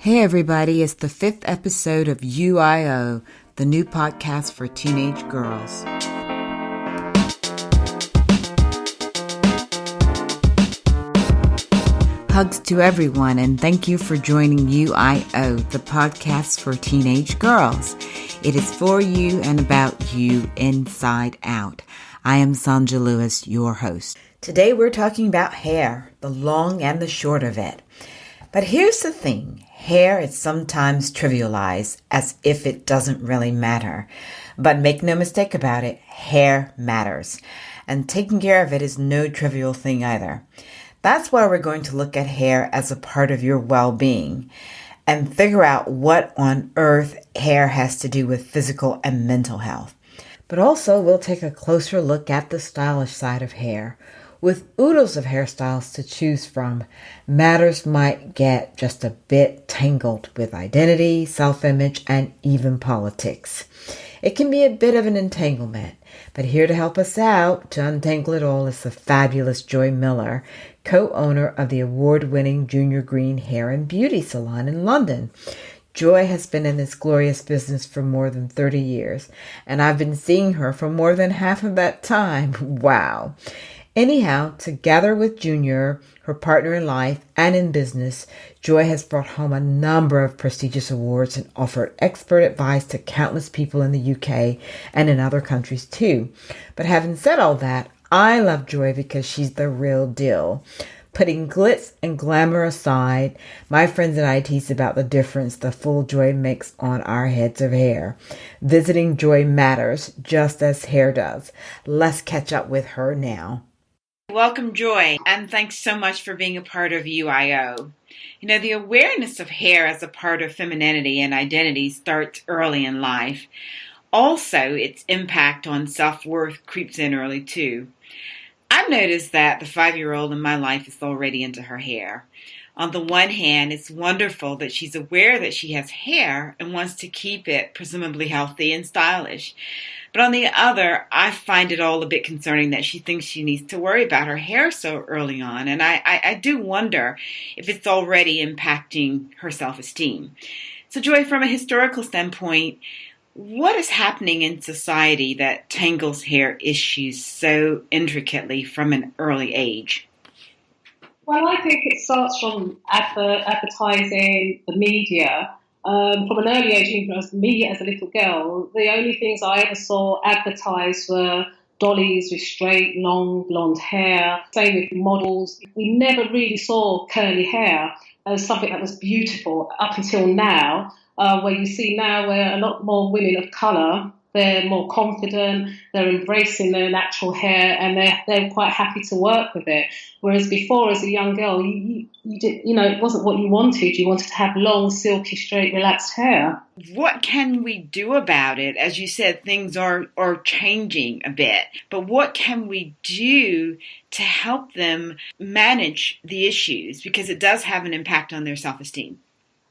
Hey everybody, it's the 5th episode of UIO, the new podcast for teenage girls. Hugs to everyone and thank you for joining UIO, the podcast for teenage girls. It is for you and about you inside out. I am Sonja Lewis, your host. Today we're talking about hair, the long and the short of it. But here's the thing, hair is sometimes trivialized as if it doesn't really matter. But make no mistake about it, hair matters. And taking care of it is no trivial thing either. That's why we're going to look at hair as a part of your well-being and figure out what on earth hair has to do with physical and mental health. But also we'll take a closer look at the stylish side of hair. With oodles of hairstyles to choose from, matters might get just a bit tangled with identity, self-image, and even politics. It can be a bit of an entanglement, but here to help us out to untangle it all is the fabulous Joy Miller, co-owner of the award-winning Junior Green Hair and Beauty Salon in London. Joy has been in this glorious business for more than 30 years, and I've been seeing her for more than half of that time. Wow. Anyhow, together with Junior, her partner in life and in business, Joy has brought home a number of prestigious awards and offered expert advice to countless people in the UK and in other countries too. But having said all that, I love Joy because she's the real deal. Putting glitz and glamour aside, my friends and I tease about the difference the full Joy makes on our heads of hair. Visiting Joy matters just as hair does. Let's catch up with her now. Welcome, Joy, and thanks so much for being a part of UIO. You know, the awareness of hair as a part of femininity and identity starts early in life. Also, its impact on self-worth creeps in early, too. I've noticed that the 5-year-old in my life is already into her hair. On the one hand, it's wonderful that she's aware that she has hair and wants to keep it presumably healthy and stylish. But on the other, I find it all a bit concerning that she thinks she needs to worry about her hair so early on. And I do wonder if it's already impacting her self-esteem. So Joy, from a historical standpoint, what is happening in society that tangles hair issues so intricately from an early age? Well, I think it starts from advertising, the media. From an early age, even as me as a little girl, the only things I ever saw advertised were dollies with straight, long, blonde hair. Same with models. We never really saw curly hair as something that was beautiful up until now, where you see now where a lot more women of colour, they're more confident, they're embracing their natural hair, and they're quite happy to work with it. Whereas before, as a young girl, you did, it wasn't what you wanted. You wanted to have long, silky, straight, relaxed hair. What can we do about it? As you said, things are changing a bit. But what can we do to help them manage the issues? Because it does have an impact on their self-esteem.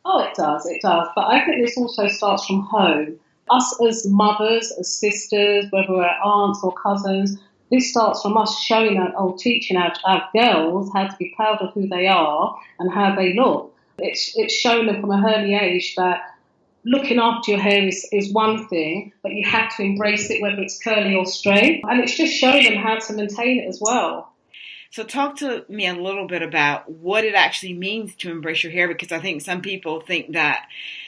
Oh, it does. But I think this also starts from home. Us as mothers, as sisters, whether we're aunts or cousins, this starts from us showing or teaching our girls how to be proud of who they are and how they look. It's showing them from an early age that looking after your hair is one thing, but you have to embrace it, whether it's curly or straight. And it's just showing them how to maintain it as well. So talk to me a little bit about what it actually means to embrace your hair, because I think some people think that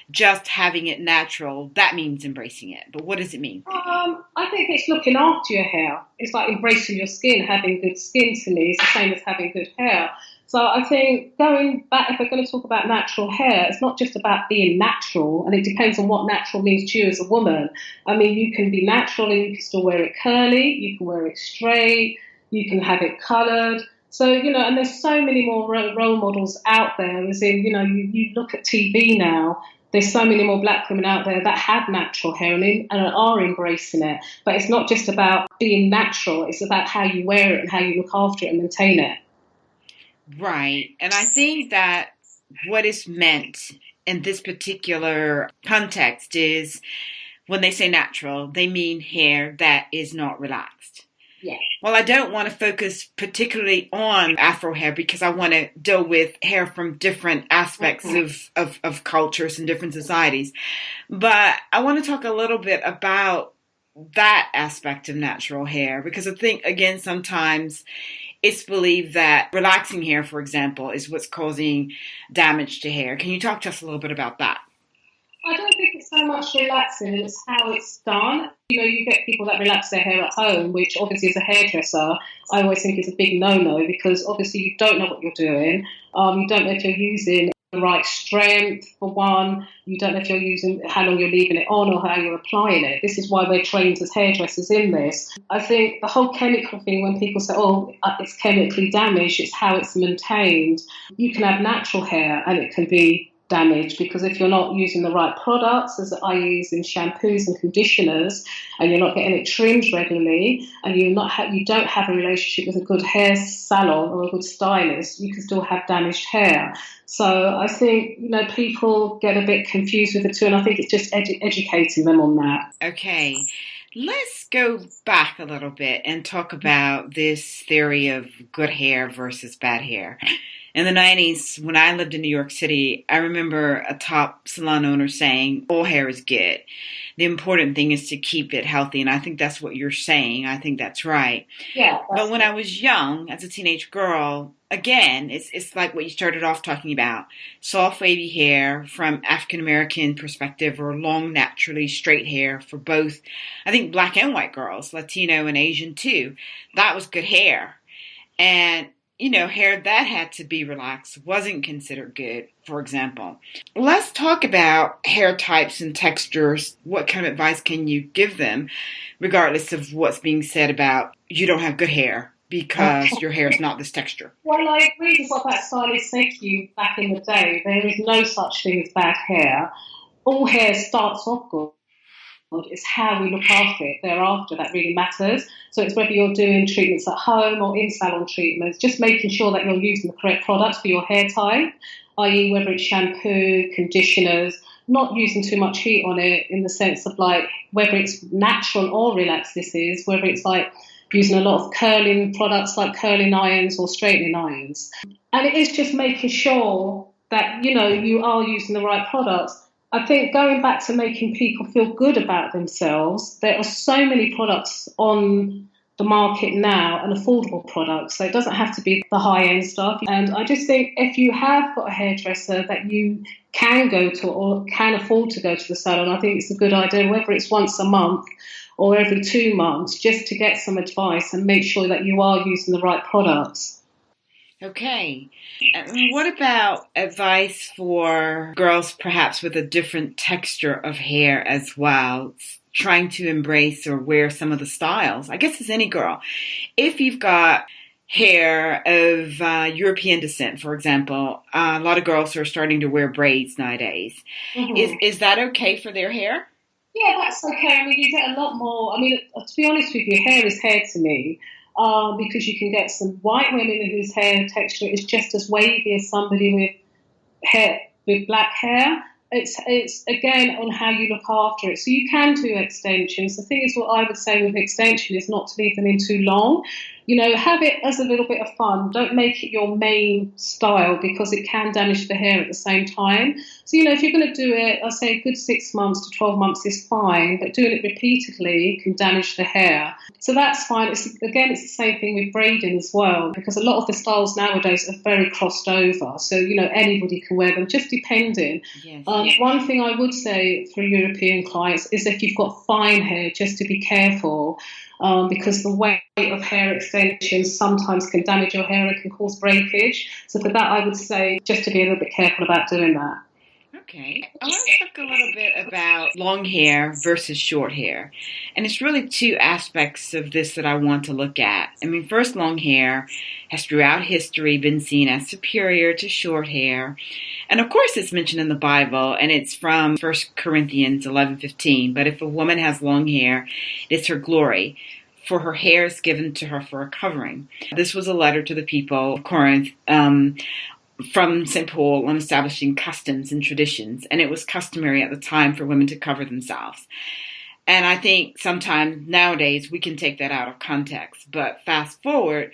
just having it natural, that means embracing it. But what does it mean? I think it's looking after your hair. It's like embracing your skin. Having good skin to me is the same as having good hair. So I think going back, if we're going to talk about natural hair, it's not just about being natural, and it depends on what natural means to you as a woman. I mean, you can be natural and you can still wear it curly, you can wear it straight, you can have it coloured. So, and there's so many more role models out there. As in, you look at TV now, there's so many more black women out there that have natural hair and are embracing it. But it's not just about being natural. It's about how you wear it and how you look after it and maintain it. Right. And I think that what is meant in this particular context is when they say natural, they mean hair that is not relaxed. Yeah. Well, I don't want to focus particularly on Afro hair because I want to deal with hair from different aspects of cultures and different societies. But I want to talk a little bit about that aspect of natural hair because I think, again, sometimes it's believed that relaxing hair, for example, is what's causing damage to hair. Can you talk to us a little bit about that? I don't think it's so much relaxing, it's how it's done. You get people that relax their hair at home, which obviously as a hairdresser, I always think is a big no-no because obviously you don't know what you're doing. You don't know if you're using the right strength, for one. You don't know if you're using, how long you're leaving it on or how you're applying it. This is why we're trained as hairdressers in this. I think the whole chemical thing, when people say, it's chemically damaged, it's how it's maintained. You can have natural hair and it can be damage because if you're not using the right products, as I use in shampoos and conditioners, and you're not getting it trimmed regularly, and you don't have a relationship with a good hair salon or a good stylist, you can still have damaged hair. So I think people get a bit confused with the two, and I think it's just educating them on that. Okay. Let's go back a little bit and talk about this theory of good hair versus bad hair. In the 90s, when I lived in New York City, I remember a top salon owner saying, all hair is good. The important thing is to keep it healthy. And I think that's what you're saying. I think that's right. Yeah. But when I was young, as a teenage girl, again, it's like what you started off talking about. Soft, wavy hair from African-American perspective or long, naturally straight hair for both, I think, black and white girls, Latino and Asian too. That was good hair. And hair that had to be relaxed wasn't considered good, for example. Let's talk about hair types and textures. What kind of advice can you give them, regardless of what's being said about you don't have good hair because your hair is not this texture? Well, I agree with what that stylist said to you back in the day. There is no such thing as bad hair. All hair starts off good. It's how we look after it thereafter that really matters. So it's whether you're doing treatments at home or in salon treatments, just making sure that you're using the correct products for your hair type, i.e. whether it's shampoo, conditioners, not using too much heat on it in the sense of like whether it's natural or relaxed this is, whether it's like using a lot of curling products like curling irons or straightening irons. And it is just making sure that, you are using the right products. I think going back to making people feel good about themselves, there are so many products on the market now and affordable products. So it doesn't have to be the high-end stuff. And I just think if you have got a hairdresser that you can go to or can afford to go to the salon, I think it's a good idea, whether it's once a month or every 2 months, just to get some advice and make sure that you are using the right products. Okay. What about advice for girls perhaps with a different texture of hair as well, trying to embrace or wear some of the styles? I guess as any girl, if you've got hair of European descent, for example, a lot of girls are starting to wear braids nowadays. Mm-hmm. Is that okay for their hair? Yeah, that's okay. I mean, you get a lot more. I mean, to be honest with you, hair is hair to me. Because you can get some white women whose hair texture is just as wavy as somebody with black hair. It's again on how you look after it. So you can do extensions. The thing is, what I would say with extension is not to leave them in too long. Have it as a little bit of fun. Don't make it your main style because it can damage the hair at the same time. So, if you're going to do it, I say a good 6 months to 12 months is fine, but doing it repeatedly can damage the hair. So that's fine. It's the same thing with braiding as well, because a lot of the styles nowadays are very crossed over. So, anybody can wear them, just depending. Yes. One thing I would say for European clients is if you've got fine hair, just to be careful. Because the weight of hair extensions sometimes can damage your hair and can cause breakage. So for that, I would say just to be a little bit careful about doing that. Okay. I want to talk a little bit about long hair versus short hair. And it's really two aspects of this that I want to look at. I mean, first, long hair has throughout history been seen as superior to short hair. And of course, it's mentioned in the Bible, and it's from 1 Corinthians 11:15. But if a woman has long hair, it's her glory, for her hair is given to her for a covering. This was a letter to the people of Corinth from St. Paul on establishing customs and traditions, and it was customary at the time for women to cover themselves. And I think sometimes nowadays we can take that out of context. But fast forward,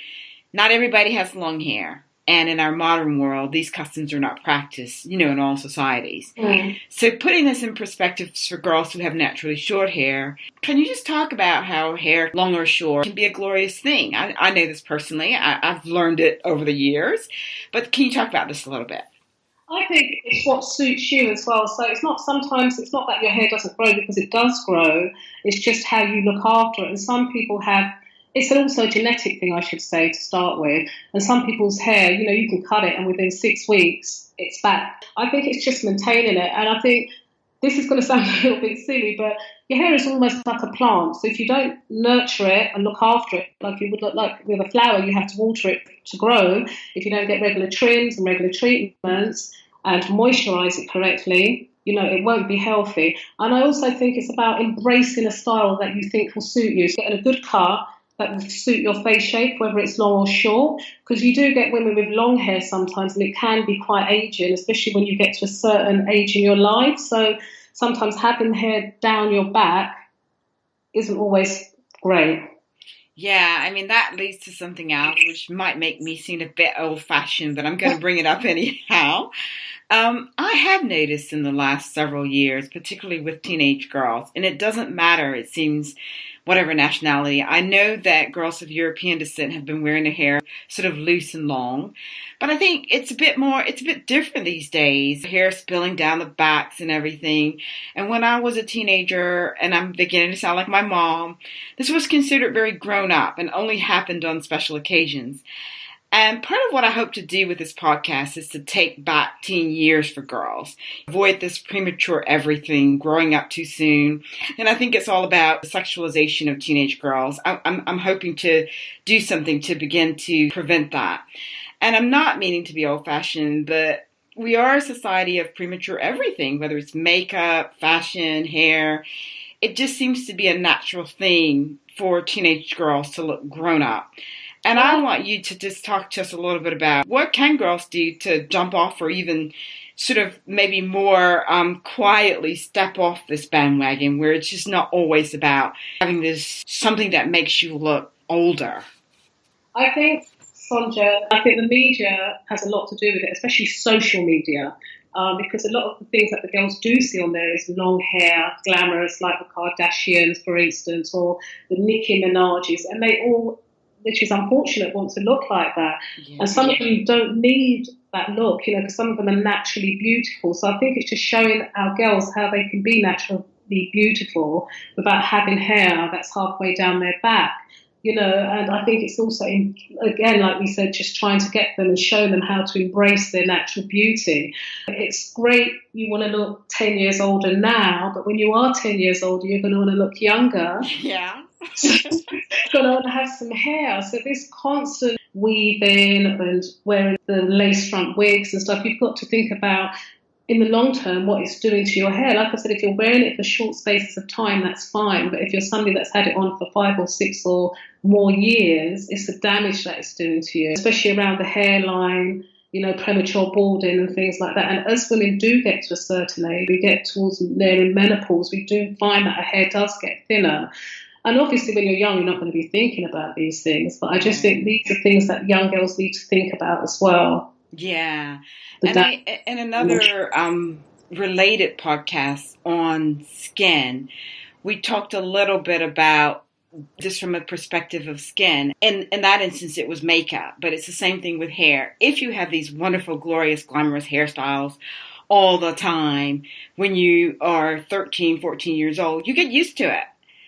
not everybody has long hair. And in our modern world, these customs are not practiced, in all societies. Mm. So putting this in perspective for girls who have naturally short hair, can you just talk about how hair, long or short, can be a glorious thing? I know this personally. I've learned it over the years. But can you talk about this a little bit? I think it's what suits you as well. So sometimes it's not that your hair doesn't grow, because it does grow. It's just how you look after it. And some people it's also a genetic thing, I should say, to start with. And some people's hair, you can cut it and within 6 weeks it's back. I think it's just maintaining it. And I think this is going to sound a little bit silly, but your hair is almost like a plant. So if you don't nurture it and look after it like you would look like with a flower, you have to water it to grow. If you don't get regular trims and regular treatments and moisturize it correctly, it won't be healthy. And I also think it's about embracing a style that you think will suit you. So getting a good cut that will suit your face shape, whether it's long or short, because you do get women with long hair sometimes, and it can be quite aging, especially when you get to a certain age in your life. So sometimes having hair down your back isn't always great. Yeah, I mean, that leads to something else, which might make me seem a bit old-fashioned, but I'm going to bring it up anyhow. I have noticed in the last several years, particularly with teenage girls, and it doesn't matter, it seems, whatever nationality. I know that girls of European descent have been wearing their hair sort of loose and long, but I think it's a bit different these days. Hair spilling down the backs and everything. And when I was a teenager, and I'm beginning to sound like my mom, this was considered very grown up and only happened on special occasions. And part of what I hope to do with this podcast is to take back teen years for girls. Avoid this premature everything, growing up too soon. And I think it's all about the sexualization of teenage girls. I'm hoping to do something to begin to prevent that. And I'm not meaning to be old-fashioned, but we are a society of premature everything, whether it's makeup, fashion, hair. It just seems to be a natural thing for teenage girls to look grown up. And I want you to just talk to us a little bit about what can girls do to jump off, or even sort of maybe more quietly step off this bandwagon, where it's just not always about having this something that makes you look older. I think, Sonja, the media has a lot to do with it, especially social media, because a lot of the things that the girls do see on there is long hair, glamorous, like the Kardashians, for instance, or the Nicki Minaj's, and they all, which is unfortunate, want to look like that. Yeah. And some of them don't need that look, because some of them are naturally beautiful. So I think it's just showing our girls how they can be naturally beautiful without having hair that's halfway down their back. And I think it's also, again, like we said, just trying to get them and show them how to embrace their natural beauty. It's great you want to look 10 years older now, but when you are 10 years older, you're going to want to look younger. Yeah. You're going to want to have some hair. So this constant weaving and wearing the lace front wigs and stuff, you've got to think about, in the long term, what it's doing to your hair. Like I said, if you're wearing it for short spaces of time, that's fine. But if you're somebody that's had it on for 5 or 6 or more years, it's the damage that it's doing to you, especially around the hairline, premature balding and things like that. And as women do get to a certain age, we get towards nearing menopause, we do find that our hair does get thinner. And obviously when you're young, you're not going to be thinking about these things. But I just think these are things that young girls need to think about as well. Yeah. And another related podcast on skin, we talked a little bit about just from a perspective of skin. And in that instance, it was makeup, but it's the same thing with hair. If you have these wonderful, glorious, glamorous hairstyles all the time, when you are 13, 14 years old, you get used to it.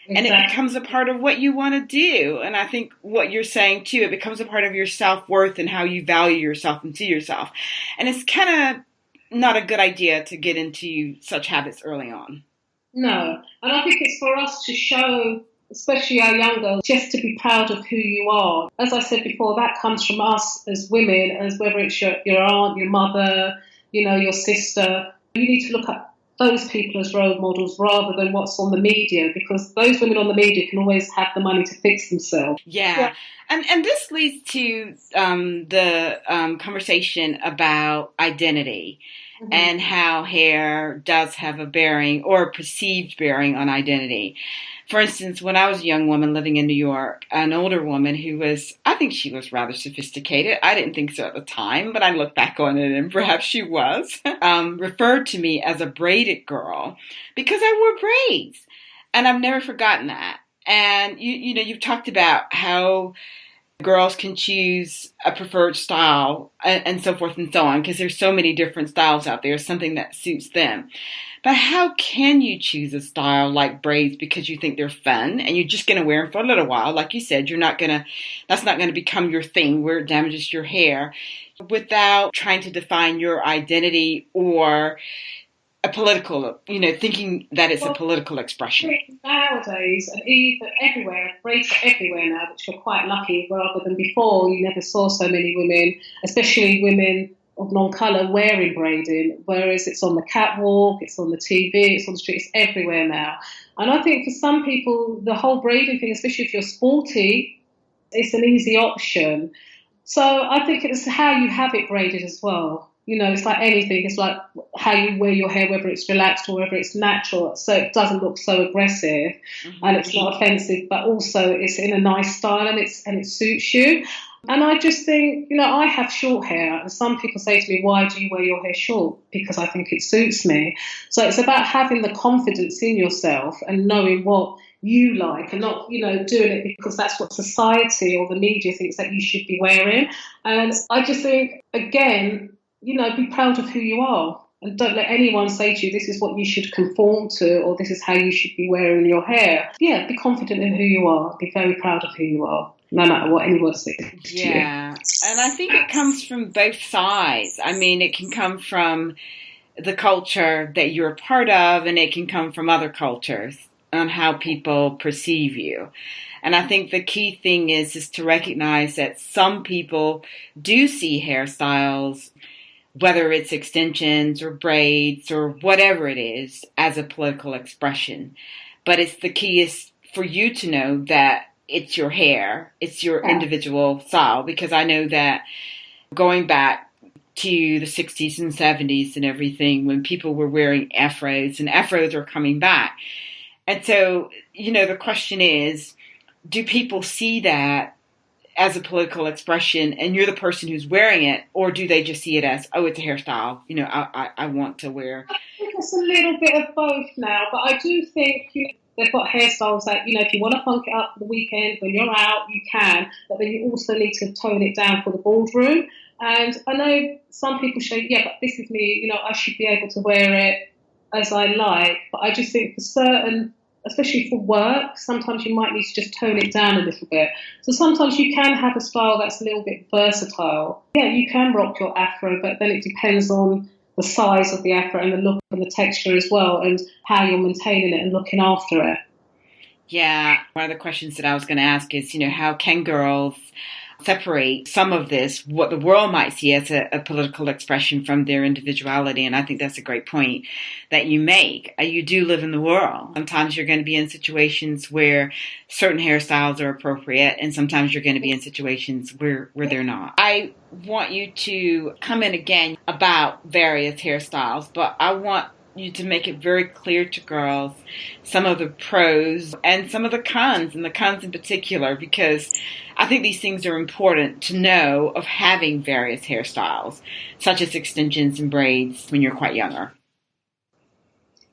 Exactly. And it becomes a part of what you want to do. And I think what you're saying, too, it becomes a part of your self-worth and how you value yourself and see yourself. And it's kind of not a good idea to get into such habits early on. No. And I think it's for us to show, especially our young girls, just to be proud of who you are. As I said before, that comes from us as women, as whether it's your aunt, your mother, your sister. You need to look at those people as role models rather than what's on the media, because those women on the media can always have the money to fix themselves. Yeah. And this leads to the conversation about identity. and how hair does have a bearing or a perceived bearing on identity. For instance, when I was a young woman living in New York, an older woman who was, I think she was rather sophisticated. I didn't think so at the time, but I look back on it and perhaps she was, referred to me as a braided girl because I wore braids. And I've never forgotten that. And you've talked about how girls can choose a preferred style and so forth and so on, because there's so many different styles out there, something that suits them. But how can you choose a style like braids because you think they're fun and you're just going to wear them for a little while? Like you said, that's not going to become your thing where it damages your hair, without trying to define your identity or a political, thinking that it's a political expression. Nowadays, and even everywhere, braids are everywhere now, which we're quite lucky, rather than before, you never saw so many women, especially women of non-colour, wearing braiding, whereas it's on the catwalk, it's on the TV, it's on the street, it's everywhere now. And I think for some people, the whole braiding thing, especially if you're sporty, it's an easy option. So I think it's how you have it braided as well. It's like anything. It's like how you wear your hair, whether it's relaxed or whether it's natural, so it doesn't look so aggressive, and it's not offensive, but also it's in a nice style and it suits you. And I just think, I have short hair, and some people say to me, why do you wear your hair short? Because I think it suits me. So it's about having the confidence in yourself and knowing what you like, and not, doing it because that's what society or the media thinks that you should be wearing. And I just think, again, be proud of who you are, and don't let anyone say to you, this is what you should conform to, or this is how you should be wearing your hair. Yeah, be confident in who you are. Be very proud of who you are, no matter what anyone says to you. Yeah, and I think it comes from both sides. I mean, it can come from the culture that you're a part of, and it can come from other cultures on how people perceive you. And I think the key thing is to recognize that some people do see hairstyles, whether it's extensions or braids or whatever it is, as a political expression. But the key is for you to know that it's your hair, it's your individual style, because I know that going back to the 60s and 70s and everything, when people were wearing afros, and afros are coming back. And so, the question is, do people see that as a political expression and you're the person who's wearing it, or do they just see it as, oh, it's a hairstyle, I want to wear? I think it's a little bit of both now, but I do think they've got hairstyles that, if you want to funk it up for the weekend, when you're out, you can, but then you also need to tone it down for the ballroom. And I know some people say, yeah, but this is me, I should be able to wear it as I like, but I just think for certain, especially for work, sometimes you might need to just tone it down a little bit. So sometimes you can have a style that's a little bit versatile. Yeah, you can rock your afro, but then it depends on the size of the afro and the look and the texture as well, and how you're maintaining it and looking after it. Yeah, one of the questions that I was going to ask is, how can girls separate some of this, what the world might see as a political expression, from their individuality? And I think that's a great point that you make. You do live in the world. Sometimes you're going to be in situations where certain hairstyles are appropriate, and sometimes you're going to be in situations where they're not. I want you to comment again about various hairstyles, but I want you to make it very clear to girls some of the pros and some of the cons, and the cons in particular, because I think these things are important to know of having various hairstyles, such as extensions and braids when you're quite younger.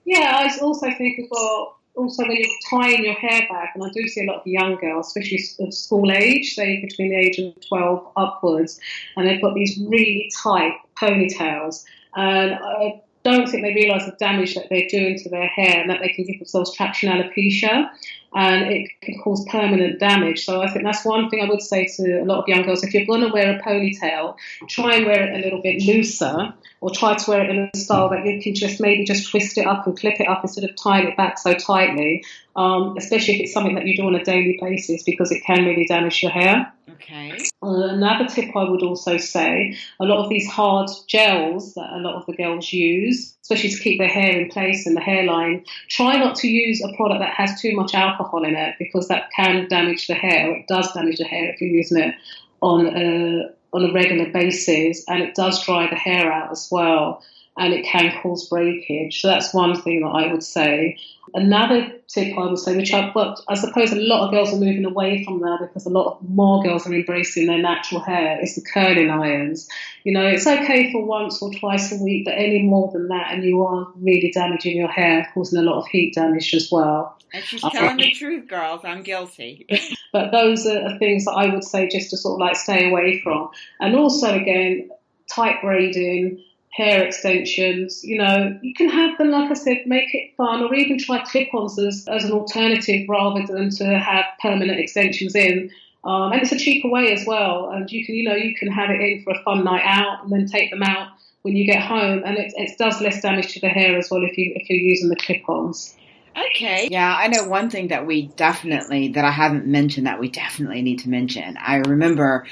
Yeah, I also think as well, also when you're tying your hair back, and I do see a lot of young girls, especially of school age, say between the age of 12 upwards, and they've got these really tight ponytails, and I don't think they realise the damage that they're doing to their hair, and that they can give themselves traction alopecia, and it can cause permanent damage. So I think that's one thing I would say to a lot of young girls. If you're going to wear a ponytail, try and wear it a little bit looser, or try to wear it in a style that you can just twist it up and clip it up instead of tying it back so tightly, especially if it's something that you do on a daily basis, because it can really damage your hair. Okay. Another tip I would also say, a lot of these hard gels that a lot of the girls use, especially to keep their hair in place and the hairline, try not to use a product that has too much alcohol in it, because that can damage the hair. It does damage the hair if you're using it on a regular basis, and it does dry the hair out as well. and it can cause breakage. So that's one thing that I would say. Another tip I would say, but I suppose a lot of girls are moving away from now because a lot more girls are embracing their natural hair, is the curling irons. You know, it's okay for once or twice a week, but any more than that, and you are really damaging your hair, causing a lot of heat damage as well. And she's telling the truth, girls. I'm guilty. But those are things that I would say just to sort of like stay away from. And also, again, tight braiding, hair extensions, you know, you can have them, like I said, make it fun, or even try clip-ons as an alternative rather than to have permanent extensions in. And it's a cheaper way as well. And you can have it in for a fun night out and then take them out when you get home. And it does less damage to the hair as well if you're using the clip-ons. Okay. Yeah, I know one thing that I haven't mentioned that we definitely need to mention. I remember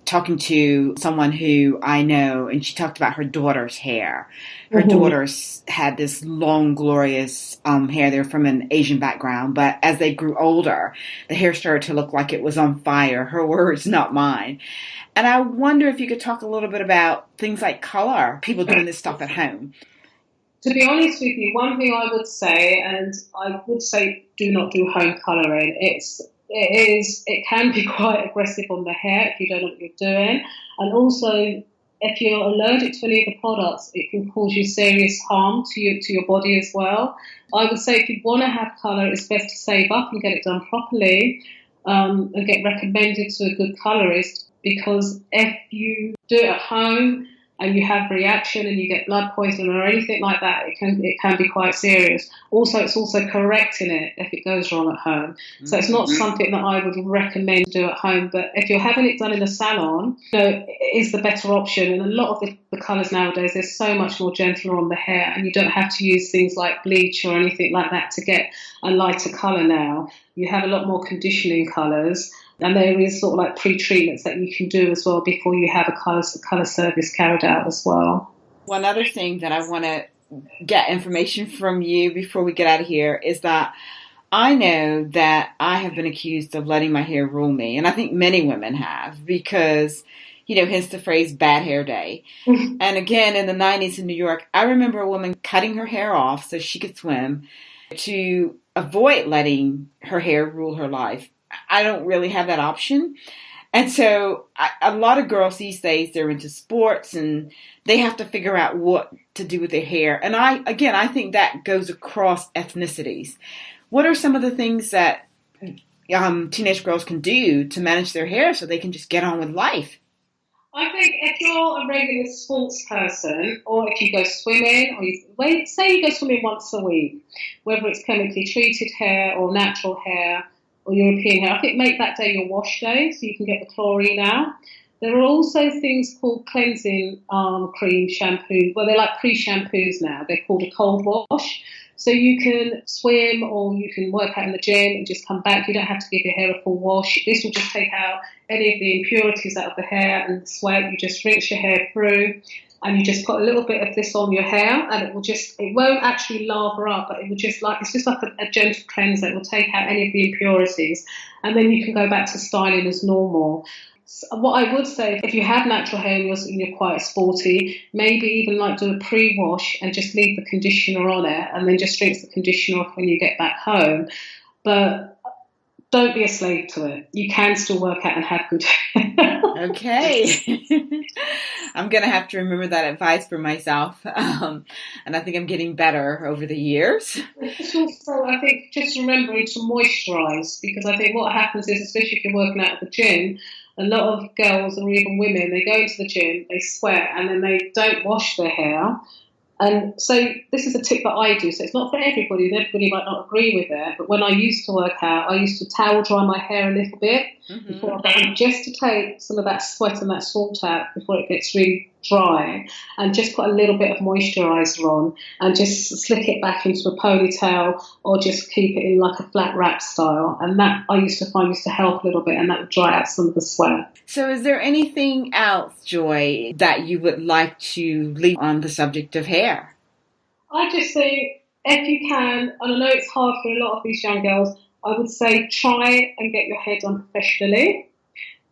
talking to someone who I know, and she talked about her daughter's hair. Her daughters had this long, glorious hair. They're from an Asian background, but as they grew older, the hair started to look like it was on fire. Her words, not mine. And I wonder if you could talk a little bit about things like color, people doing this stuff at home. To be honest with you, one thing I would say, and I would say do not do home colouring. It can be quite aggressive on the hair if you don't know what you're doing. And also, if you're allergic to any of the products, it can cause you serious harm to your body as well. I would say if you want to have colour, it's best to save up and get it done properly, and get recommended to a good colourist, because if you do it at home and you have reaction and you get blood poisoning or anything like that, it can be quite serious. Also, it's also correcting it if it goes wrong at home. So it's not something that I would recommend to do at home. But if you're having it done in a salon, it is the better option. And a lot of the colours nowadays, they're so much more gentler on the hair, and you don't have to use things like bleach or anything like that to get a lighter colour now. You have a lot more conditioning colours. And there is sort of like pre-treatments that you can do as well before you have a colour service carried out as well. One other thing that I want to get information from you before we get out of here is that I know that I have been accused of letting my hair rule me. And I think many women have because, hence the phrase bad hair day. And again, in the 90s in New York, I remember a woman cutting her hair off so she could swim to avoid letting her hair rule her life. I don't really have that option. And so a lot of girls these days, they're into sports and they have to figure out what to do with their hair. And I think that goes across ethnicities. What are some of the things that teenage girls can do to manage their hair so they can just get on with life? I think if you're a regular sports person, or if you go swimming, or say you go swimming once a week, whether it's chemically treated hair or natural hair, or European hair, I think make that day your wash day so you can get the chlorine out. There are also things called cleansing cream shampoo. Well, they're like pre-shampoos now. They're called a cold wash. So you can swim or you can work out in the gym and just come back. You don't have to give your hair a full wash. This will just take out any of the impurities out of the hair and the sweat. You just rinse your hair through and you just put a little bit of this on your hair and it won't actually lather up, but it's just like a gentle cleanser. It will take out any of the impurities and then you can go back to styling as normal. So what I would say, if you have natural hair and you're quite sporty, maybe even like do a pre-wash and just leave the conditioner on it and then just rinse the conditioner off when you get back home. But don't be a slave to it. You can still work out and have good hair. Okay. I'm going to have to remember that advice for myself. And I think I'm getting better over the years. Also, I think just remembering to moisturise, because I think what happens is, especially if you're working out at the gym, a lot of girls or even women, they go into the gym, they sweat, and then they don't wash their hair. And so this is a tip that I do. So it's not for everybody, and everybody might not agree with it. But when I used to work out, I used to towel dry my hair a little bit before I go, just to take some of that sweat and that salt out before it gets really dry, and just put a little bit of moisturiser on and just slick it back into a ponytail or just keep it in like a flat wrap style. And that I used to find used to help a little bit, and that would dry out some of the sweat. So is there anything else, Joy, that you would like to leave on the subject of hair? I just think if you can, and I know it's hard for a lot of these young girls, I would say try and get your hair done professionally.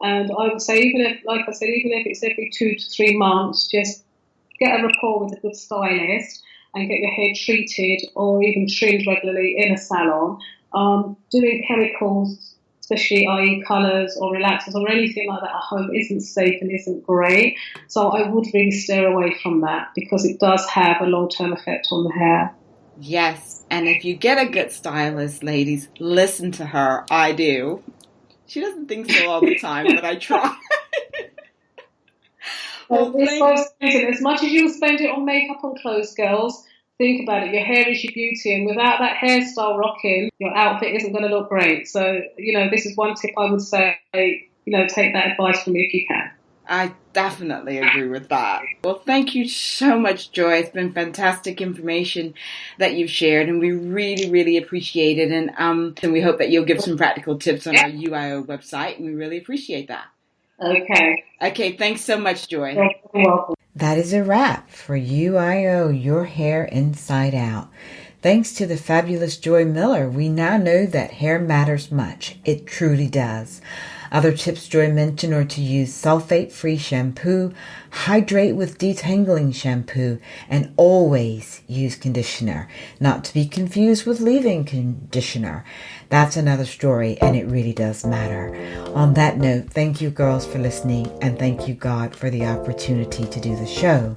And I would say even if it's every 2 to 3 months, just get a rapport with a good stylist and get your hair treated or even trimmed regularly in a salon. Doing chemicals, especially i.e. colours or relaxers or anything like that at home isn't safe and isn't great. So I would really steer away from that because it does have a long-term effect on the hair. Yes, and if you get a good stylist, ladies, listen to her. I do. She doesn't think so all the time, but I try. Well, as much as you'll spend it on makeup and clothes, girls, think about it. Your hair is your beauty, and without that hairstyle rocking, your outfit isn't going to look great. So, this is one tip I would say, take that advice from me if you can. I definitely agree with that. Well, thank you so much, Joy. It's been fantastic information that you've shared, and we really, really appreciate it. And we hope that you'll give some practical tips on our UIO website, and we really appreciate that. Okay, thanks so much, Joy. You're welcome. That is a wrap for UIO, Your Hair Inside Out. Thanks to the fabulous Joy Miller, we now know that hair matters much. It truly does. Other tips Joy mentioned are to use sulfate-free shampoo, hydrate with detangling shampoo, and always use conditioner, not to be confused with leave-in conditioner. That's another story, and it really does matter. On that note, thank you girls for listening, and thank you God for the opportunity to do the show.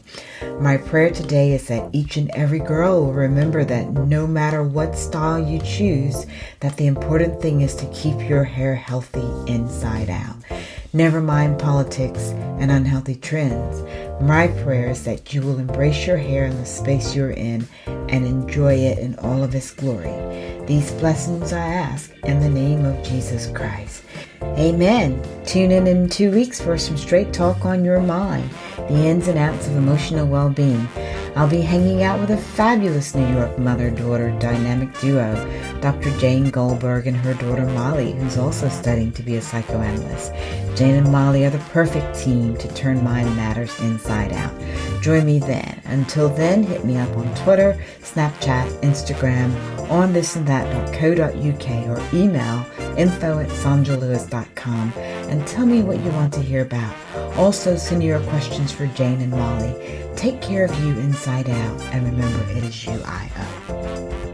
My prayer today is that each and every girl will remember that no matter what style you choose, that the important thing is to keep your hair healthy inside out. Never mind politics and unhealthy trends. My prayer is that you will embrace your hair in the space you're in and enjoy it in all of its glory. These blessings I ask in the name of Jesus Christ. Amen. Tune in 2 weeks for some straight talk on your mind, the ins and outs of emotional well-being. I'll be hanging out with a fabulous New York mother-daughter dynamic duo, Dr. Jane Goldberg and her daughter Molly, who's also studying to be a psychoanalyst. Jane and Molly are the perfect team to turn mind matters inside out. Join me then. Until then, hit me up on Twitter, Snapchat, Instagram, on thisthandthat.co.uk or email info@sonjalewis.com and tell me what you want to hear about. Also, send your questions for Jane and Molly. Take care of you inside out, and remember, it is UIO.